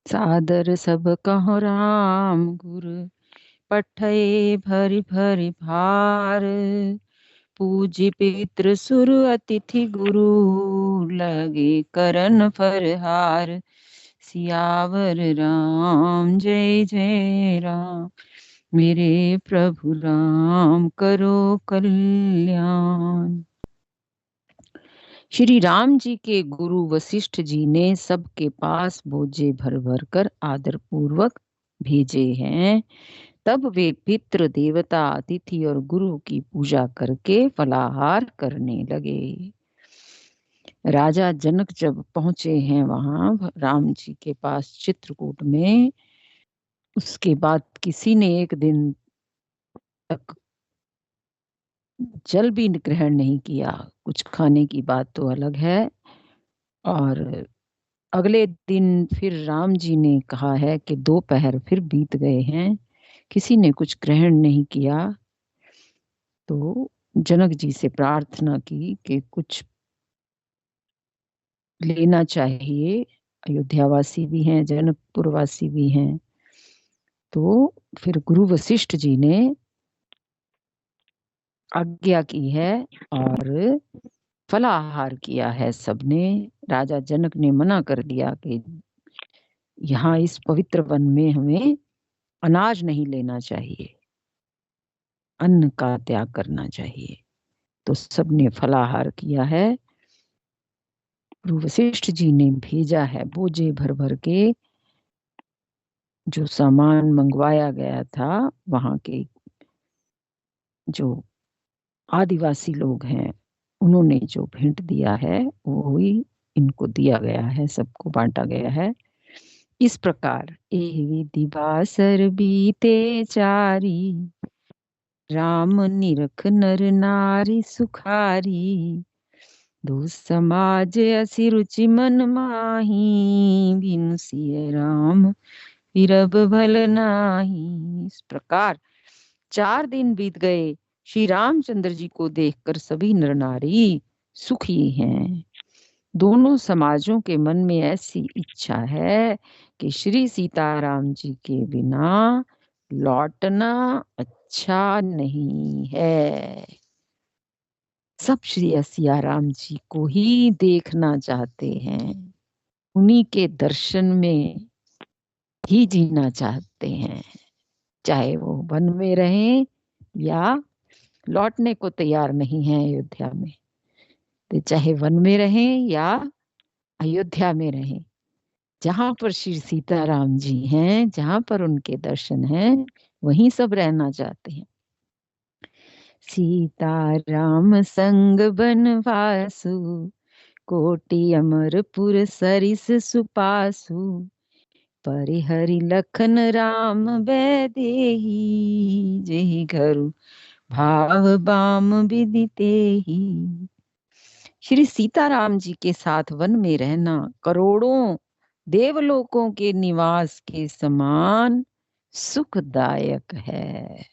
सादर सब कहो राम गुर, पठये भरि भरि भार। पूज्य पितृ सुर अतिथि गुरु, लगे करन फरहार। सियावर राम जय जय राम, मेरे प्रभु राम करो कल्याण। श्री राम जी के गुरु वशिष्ठ जी ने सबके पास बोझे भर भर कर आदर पूर्वक भेजे हैं। तब वे पितृ देवता अतिथि और गुरु की पूजा करके फलाहार करने लगे। राजा जनक जब पहुंचे हैं वहां राम जी के पास चित्रकूट में, उसके बाद किसी ने एक दिन तक जल भी ग्रहण नहीं किया। कुछ खाने की बात तो अलग है। और अगले दिन फिर राम जी ने कहा है कि 2 पहर फिर बीत गए हैं, किसी ने कुछ ग्रहण नहीं किया। तो जनक जी से प्रार्थना की कि कुछ लेना चाहिए, अयोध्यावासी भी हैं, जनकपुरवासी भी हैं। तो फिर गुरु वशिष्ठ जी ने आज्ञा की है और फलाहार किया है सबने। राजा जनक ने मना कर दिया कि यहाँ इस पवित्र वन में हमें अनाज नहीं लेना चाहिए, अन्न का त्याग करना चाहिए। तो सबने फलाहार किया है। गुरु वशिष्ठ जी ने भेजा है बोझे भर भर के, जो सामान मंगवाया गया था वहां के जो आदिवासी लोग हैं, उन्होंने जो भेंट दिया है वो ही इनको दिया गया है, सबको बांटा गया है। इस प्रकार एहि दिवासर बीते चारी, राम निरख नर नारी सुखारी। दो समाज असी रुचि मन माही, बिनु सिय राम फिरब भल नाही। इस प्रकार 4 दिन बीत गए। श्री रामचंद्र जी को देखकर सभी नर नारी सुखी हैं। दोनों समाजों के मन में ऐसी इच्छा है कि श्री सीताराम जी के बिना लौटना अच्छा नहीं है। सब श्री सिया राम जी को ही देखना चाहते हैं, उन्हीं के दर्शन में ही जीना चाहते हैं। चाहे वो वन में रहें या लौटने को तैयार नहीं है अयोध्या में, तो चाहे वन में रहें या अयोध्या में रहें, जहां पर श्री सीताराम जी हैं, जहां पर उनके दर्शन हैं, वहीं सब रहना चाहते हैं। सीताराम संग बनवासु, कोटि अमरपुर सरिस सुपासु। परिहरि लखन राम बैदेही, जेहि घरु भाव बाम विदितेहि। श्री सीताराम जी के साथ वन में रहना करोड़ों देवलोकों के निवास के समान सुखदायक है।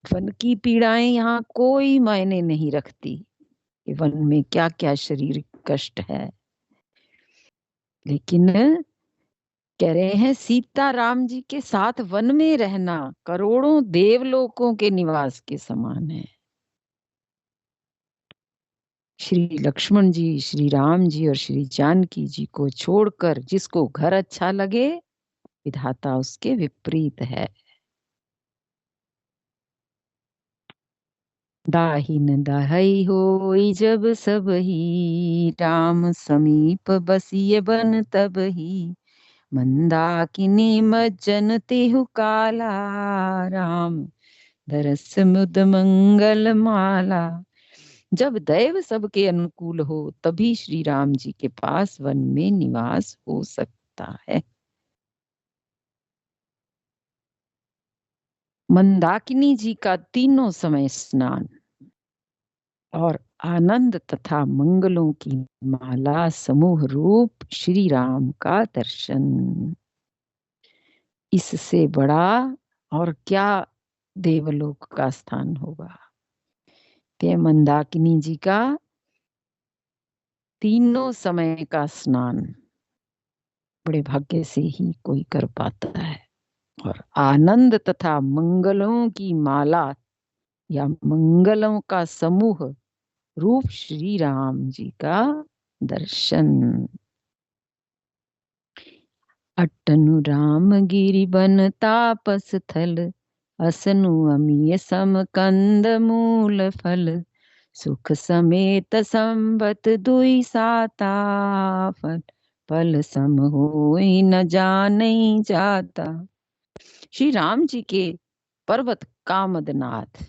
वन की पीड़ाएं यहाँ कोई मायने नहीं रखती कि वन में क्या क्या शरीर कष्ट है, लेकिन कह रहे हैं सीताराम जी के साथ वन में रहना करोड़ों देवलोकों के निवास के समान है। श्री लक्ष्मण जी, श्री राम जी और श्री जानकी जी को छोड़कर जिसको घर अच्छा लगे, विधाता उसके विपरीत है। दाहिन दाहई होई जब सब ही, राम समीप बसिए बन तब ही। मंदाकिनी मज्जन तेहु काला, राम दरस मुद मंगल माला। जब दैव सबके अनुकूल हो तभी श्री राम जी के पास वन में निवास हो सकता है। मंदाकिनी जी का तीनों समय स्नान और आनंद तथा मंगलों की माला समूह रूप श्री राम का दर्शन, इससे बड़ा और क्या देवलोक का स्थान होगा। ते मंदाकिनी जी का तीनों समय का स्नान बड़े भाग्य से ही कोई कर पाता है। और आनंद तथा मंगलों की माला या मंगलों का समूह रूप श्री राम जी का दर्शन। अट्टनु राम गिरि बन तापस थल, असनु अमीय सम कंद मूल फल, सुख समेत संबत दुई साता, फल फल सम होई न जाने जाता। श्री राम जी के पर्वत कामदनाथ,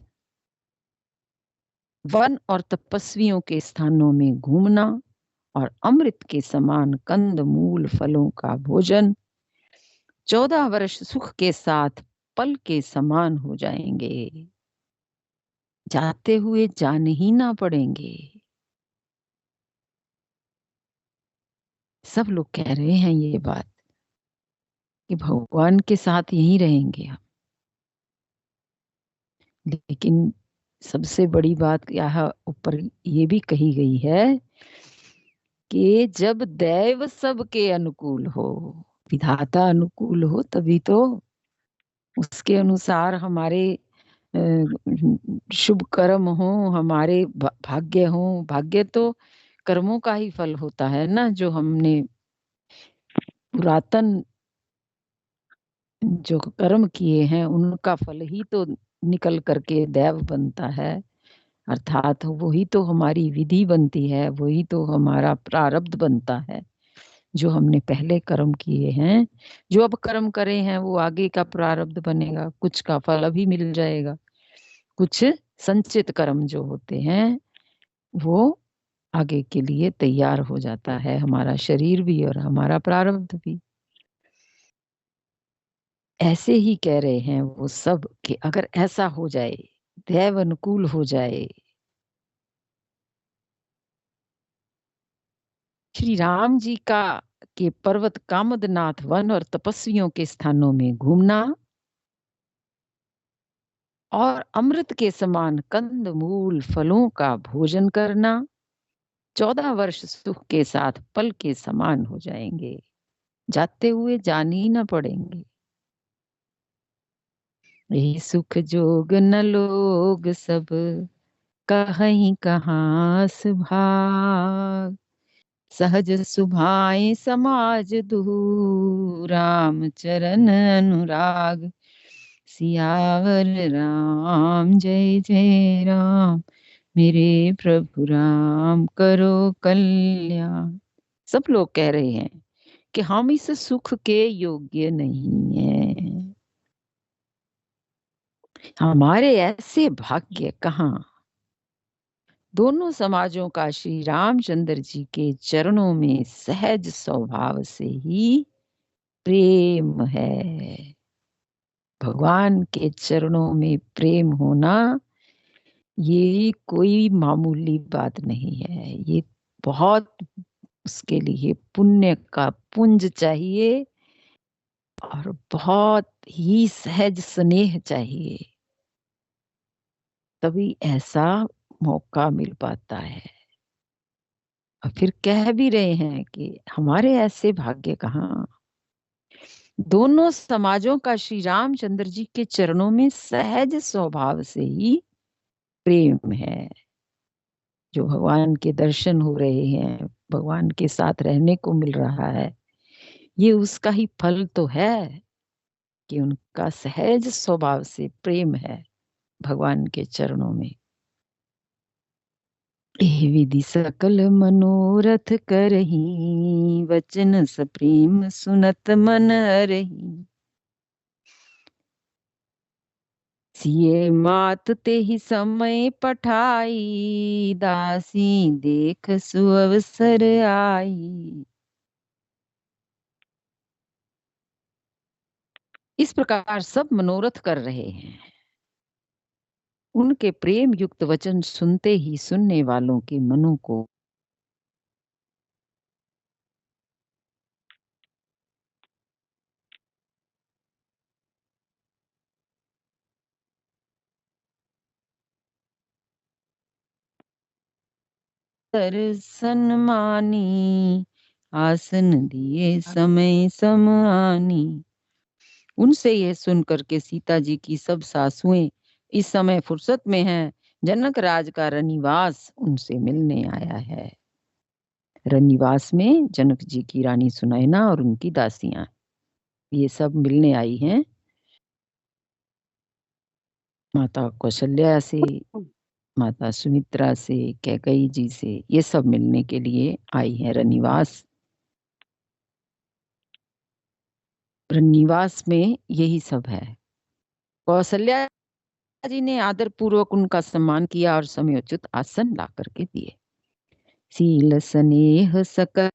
वन और तपस्वियों के स्थानों में घूमना और अमृत के समान कंद मूल फलों का भोजन 14 वर्ष सुख के साथ पल के समान हो जाएंगे, जाते हुए जान ही ना पड़ेंगे। सब लोग कह रहे हैं ये बात कि भगवान के साथ यहीं रहेंगे हम। लेकिन सबसे बड़ी बात यहाँ ऊपर ये भी कही गई है कि जब दैव सबके अनुकूल हो, विधाता अनुकूल हो, तभी तो उसके अनुसार हमारे शुभ कर्म हो, हमारे भाग्य हो। भाग्य तो कर्मों का ही फल होता है ना, जो हमने पुरातन जो कर्म किए हैं उनका फल ही तो निकल करके दैव बनता है। अर्थात वही तो हमारी विधि बनती है, वही तो हमारा प्रारब्ध बनता है, जो हमने पहले कर्म किए हैं। जो अब कर्म करे हैं वो आगे का प्रारब्ध बनेगा, कुछ का फल अभी मिल जाएगा। कुछ संचित कर्म जो होते हैं वो आगे के लिए तैयार हो जाता है, हमारा शरीर भी और हमारा प्रारब्ध भी। ऐसे ही कह रहे हैं वो सब कि अगर ऐसा हो जाए, दैव अनुकूल हो जाए, श्री राम जी का के पर्वत कामदनाथ वन और तपस्वियों के स्थानों में घूमना और अमृत के समान कंद मूल फलों का भोजन करना 14 वर्ष सुख के साथ पल के समान हो जाएंगे, जाते हुए जान ही न पड़ेंगे। ये सुख जोग न लोग सब, कहीं कहाँ सुभाग, सहज सुभाए समाज दुहु, राम चरण अनुराग, सियावर राम जय जय राम, मेरे प्रभु राम करो कल्याण। सब लोग कह रहे हैं कि हम इस सुख के योग्य नहीं हैं, हमारे ऐसे भाग्य कहाँ। दोनों समाजों का श्री रामचंद्र जी के चरणों में सहज स्वभाव से ही प्रेम है। भगवान के चरणों में प्रेम होना ये कोई मामूली बात नहीं है, ये बहुत उसके लिए पुण्य का पुंज चाहिए और बहुत ही सहज स्नेह चाहिए, तभी ऐसा मौका मिल पाता है। और फिर कह भी रहे हैं कि हमारे ऐसे भाग्य कहाँ। दोनों समाजों का श्री रामचंद्र जी के चरणों में सहज स्वभाव से ही प्रेम है। जो भगवान के दर्शन हो रहे हैं, भगवान के साथ रहने को मिल रहा है, ये उसका ही फल तो है कि उनका सहज स्वभाव से प्रेम है भगवान के चरणों में। एह विधि सकल मनोरथ करही, वचन सप्रेम सुनत मन हरहि, सिए मात ते ही समय पठाई, दासी देख सुअवसर आई। इस प्रकार सब मनोरथ कर रहे हैं, उनके प्रेम युक्त वचन सुनते ही सुनने वालों के मनों को दर्शन मानी, आसन दिए समय सम आनी। उनसे यह सुनकर के सीता जी की सब सासुएं इस समय फुर्सत में हैं। जनक राज का रनिवास उनसे मिलने आया है। रनिवास में जनक जी की रानी सुनैना और उनकी दासियां ये सब मिलने आई हैं माता कौशल्या से, माता सुमित्रा से, कैकेयी जी से, ये सब मिलने के लिए आई हैं रनिवास। रनिवास में यही सब है। कौशल्या जी ने आदर पूर्वक उनका सम्मान किया और समयोचित आसन ला करके दिए। सील स्नेह सकल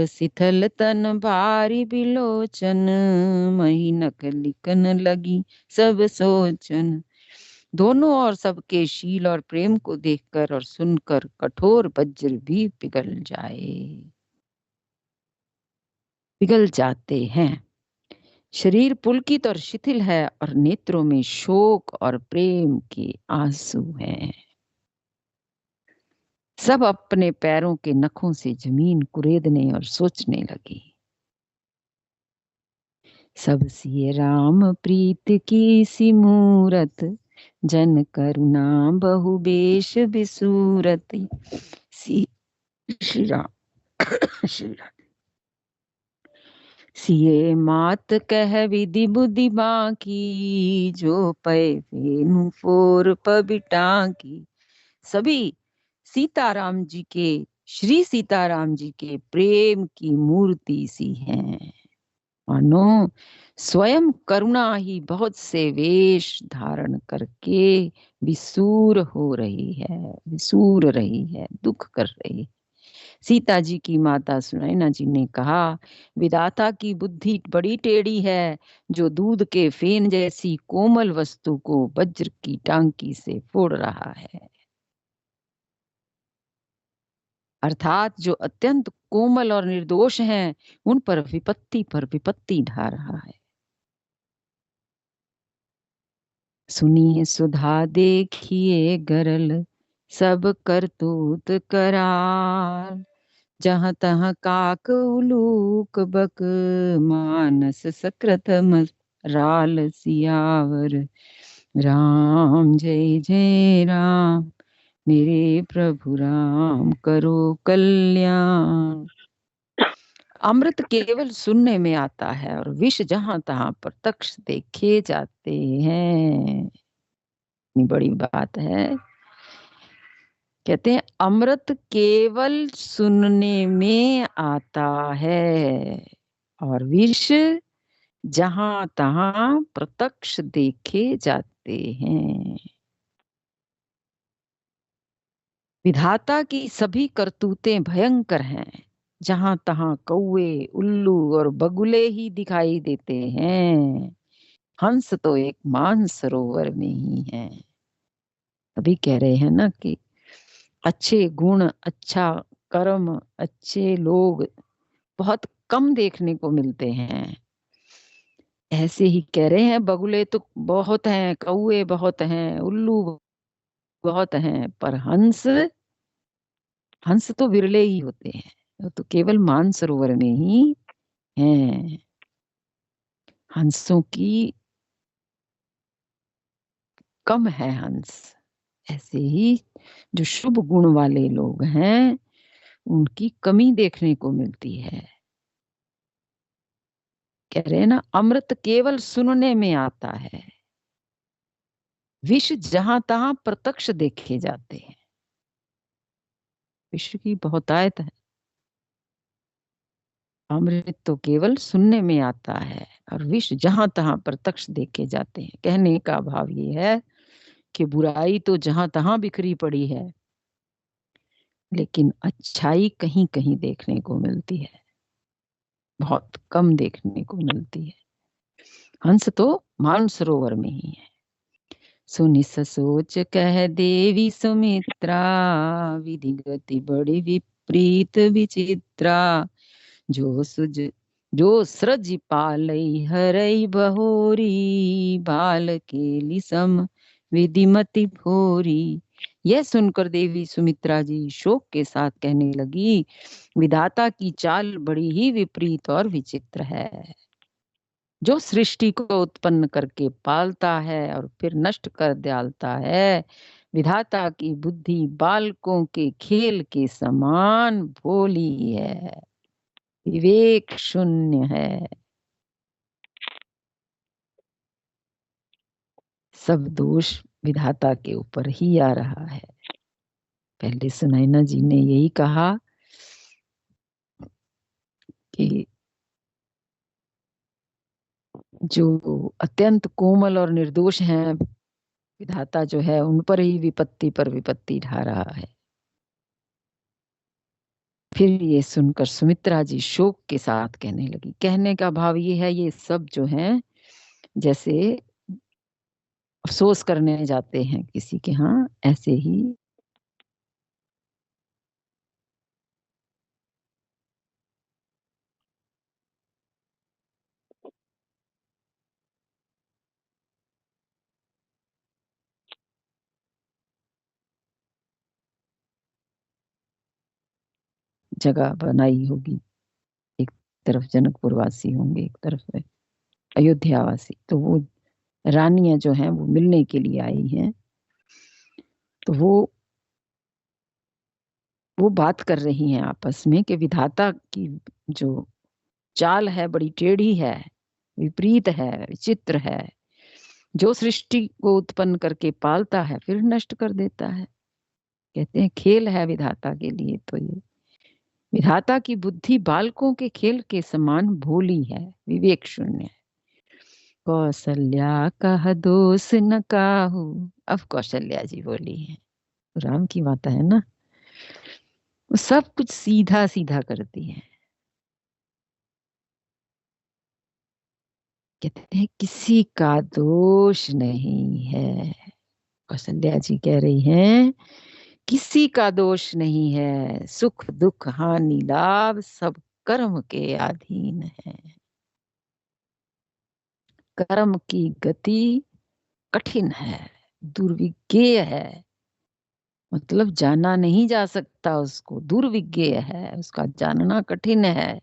शिथिल तन भारी बिलोचन, महीनक लिखन लगी सब सोचन। दोनों और सबके शील और प्रेम को देखकर और सुनकर कठोर वज्र भी पिघल जाते हैं। शरीर पुलकित और शिथिल है और नेत्रों में शोक और प्रेम के आंसू हैं। सब अपने पैरों के नखों से जमीन कुरेदने और सोचने लगी। सब सिए राम प्रीत की सी मूरत, जन करुणा बहु बेश बिसूरत। श्री राम श्री राम। सिए मात कह विधि बुद्धि बाकी, जो पै वेणु फोर पबिटा की। सभी सीताराम जी के, श्री सीताराम जी के प्रेम की मूर्ति सी हैं। मानो स्वयं करुणा ही बहुत से वेश धारण करके विसूर हो रही है, विसूर रही है, दुख कर रही है। सीता जी की माता सुनैना जी ने कहा, विधाता की बुद्धि बड़ी टेढ़ी है, जो दूध के फेन जैसी कोमल वस्तु को वज्र की टांकी से फोड़ रहा है। अर्थात जो अत्यंत कोमल और निर्दोष हैं, उन पर विपत्ति ढा रहा है। सुनिए सुधा देखिए गरल, सब करतूत करार। जहाँ तहाँ काक उलूक बक, मानस सकृत राल सियावर। राम जय जय राम, मेरे प्रभु राम करो कल्याण। अमृत केवल सुनने में आता है और विष जहां तहां प्रत्यक्ष देखे जाते हैं। इतनी बड़ी बात है। कहते हैं अमृत केवल सुनने में आता है और विष जहां तहां प्रत्यक्ष देखे जाते हैं। विधाता की सभी करतूतें भयंकर हैं। जहां तहां कौवे, उल्लू और बगुले ही दिखाई देते हैं। हंस तो एक मानसरोवर में ही है। अभी कह रहे हैं ना कि अच्छे गुण, अच्छा कर्म, अच्छे लोग बहुत कम देखने को मिलते हैं। ऐसे ही कह रहे हैं, बगुले तो बहुत हैं, कौवे बहुत हैं, उल्लू बहुत हैं, पर हंस, हंस तो विरले ही होते हैं। वो तो केवल मानसरोवर में ही हैं। हंसों की कम है हंस। ऐसे ही जो शुभ गुण वाले लोग हैं, उनकी कमी देखने को मिलती है। कह रहे हैं ना, अमृत केवल सुनने में आता है, विष जहां तहां प्रत्यक्ष देखे जाते हैं। विष की बहुतायत है। अमृत तो केवल सुनने में आता है और विष जहां तहां प्रत्यक्ष देखे जाते हैं। कहने का भाव ये है कि बुराई तो जहां तहां बिखरी पड़ी है, लेकिन अच्छाई कहीं कहीं देखने को मिलती है, बहुत कम देखने को मिलती है। हंस तो मानसरोवर में ही है। सुनिस सोच कह देवी सुमित्रा, विधि गति बड़ी विपरीत विचित्रा। जो सृज पालई हरई बहोरी, बाल के लिसम विधिमति भोरी। यह सुनकर देवी सुमित्रा जी शोक के साथ कहने लगी, विधाता की चाल बड़ी ही विपरीत और विचित्र है। जो सृष्टि को उत्पन्न करके पालता है और फिर नष्ट कर डालता है, विधाता की बुद्धि बालकों के खेल के समान भोली है, विवेक शून्य है। सब दोष विधाता के ऊपर ही आ रहा है। पहले सुनैना जी ने यही कहा कि जो अत्यंत कोमल और निर्दोष हैं, विधाता जो है उन पर ही विपत्ति पर विपत्ति ढा रहा है। फिर ये सुनकर सुमित्रा जी शोक के साथ कहने लगी। कहने का भाव ये है, ये सब जो हैं जैसे अफसोस करने जाते हैं किसी के यहाँ, ऐसे ही जगह बनाई होगी। एक तरफ जनकपुर वासी होंगे, एक तरफ अयोध्या वासी। तो वो रानियां जो हैं वो मिलने के लिए आई हैं, तो वो बात कर रही हैं आपस में कि विधाता की जो चाल है बड़ी टेढ़ी है, विपरीत है, विचित्र है। जो सृष्टि को उत्पन्न करके पालता है फिर नष्ट कर देता है। कहते हैं खेल है विधाता के लिए। तो ये विधाता की बुद्धि बालकों के खेल के समान भोली है, विवेक शून्य है। कौशल्या कह दोष न काहू। अब कौशल्या जी बोली है, राम की माता है ना, वो सब कुछ सीधा सीधा करती है। कहते हैं किसी का दोष नहीं है। कौशल्या जी कह रही हैं किसी का दोष नहीं है, सुख दुख हानि लाभ सब कर्म के अधीन है। कर्म की गति कठिन है, दुर्विज्ञेय है, मतलब जाना नहीं जा सकता उसको, दुर्विज्ञेय है, उसका जानना कठिन है।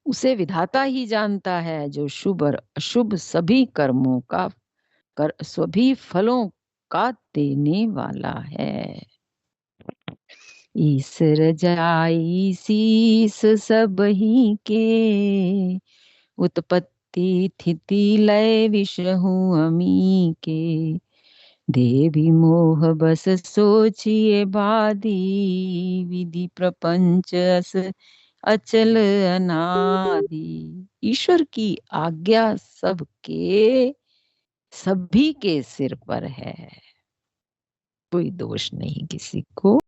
उसे विधाता ही जानता है, जो शुभ और अशुभ सभी कर्मों का सभी फलों का देने वाला है। ईसर जाई शीस सब ही के, उत्पत्ति स्थिति लय विषहु अमी के। देवी मोह बस सोचिए बादी, विधि प्रपंच अस अचल अनादि। ईश्वर की आज्ञा सबके सभी के सिर पर है, कोई दोष नहीं किसी को।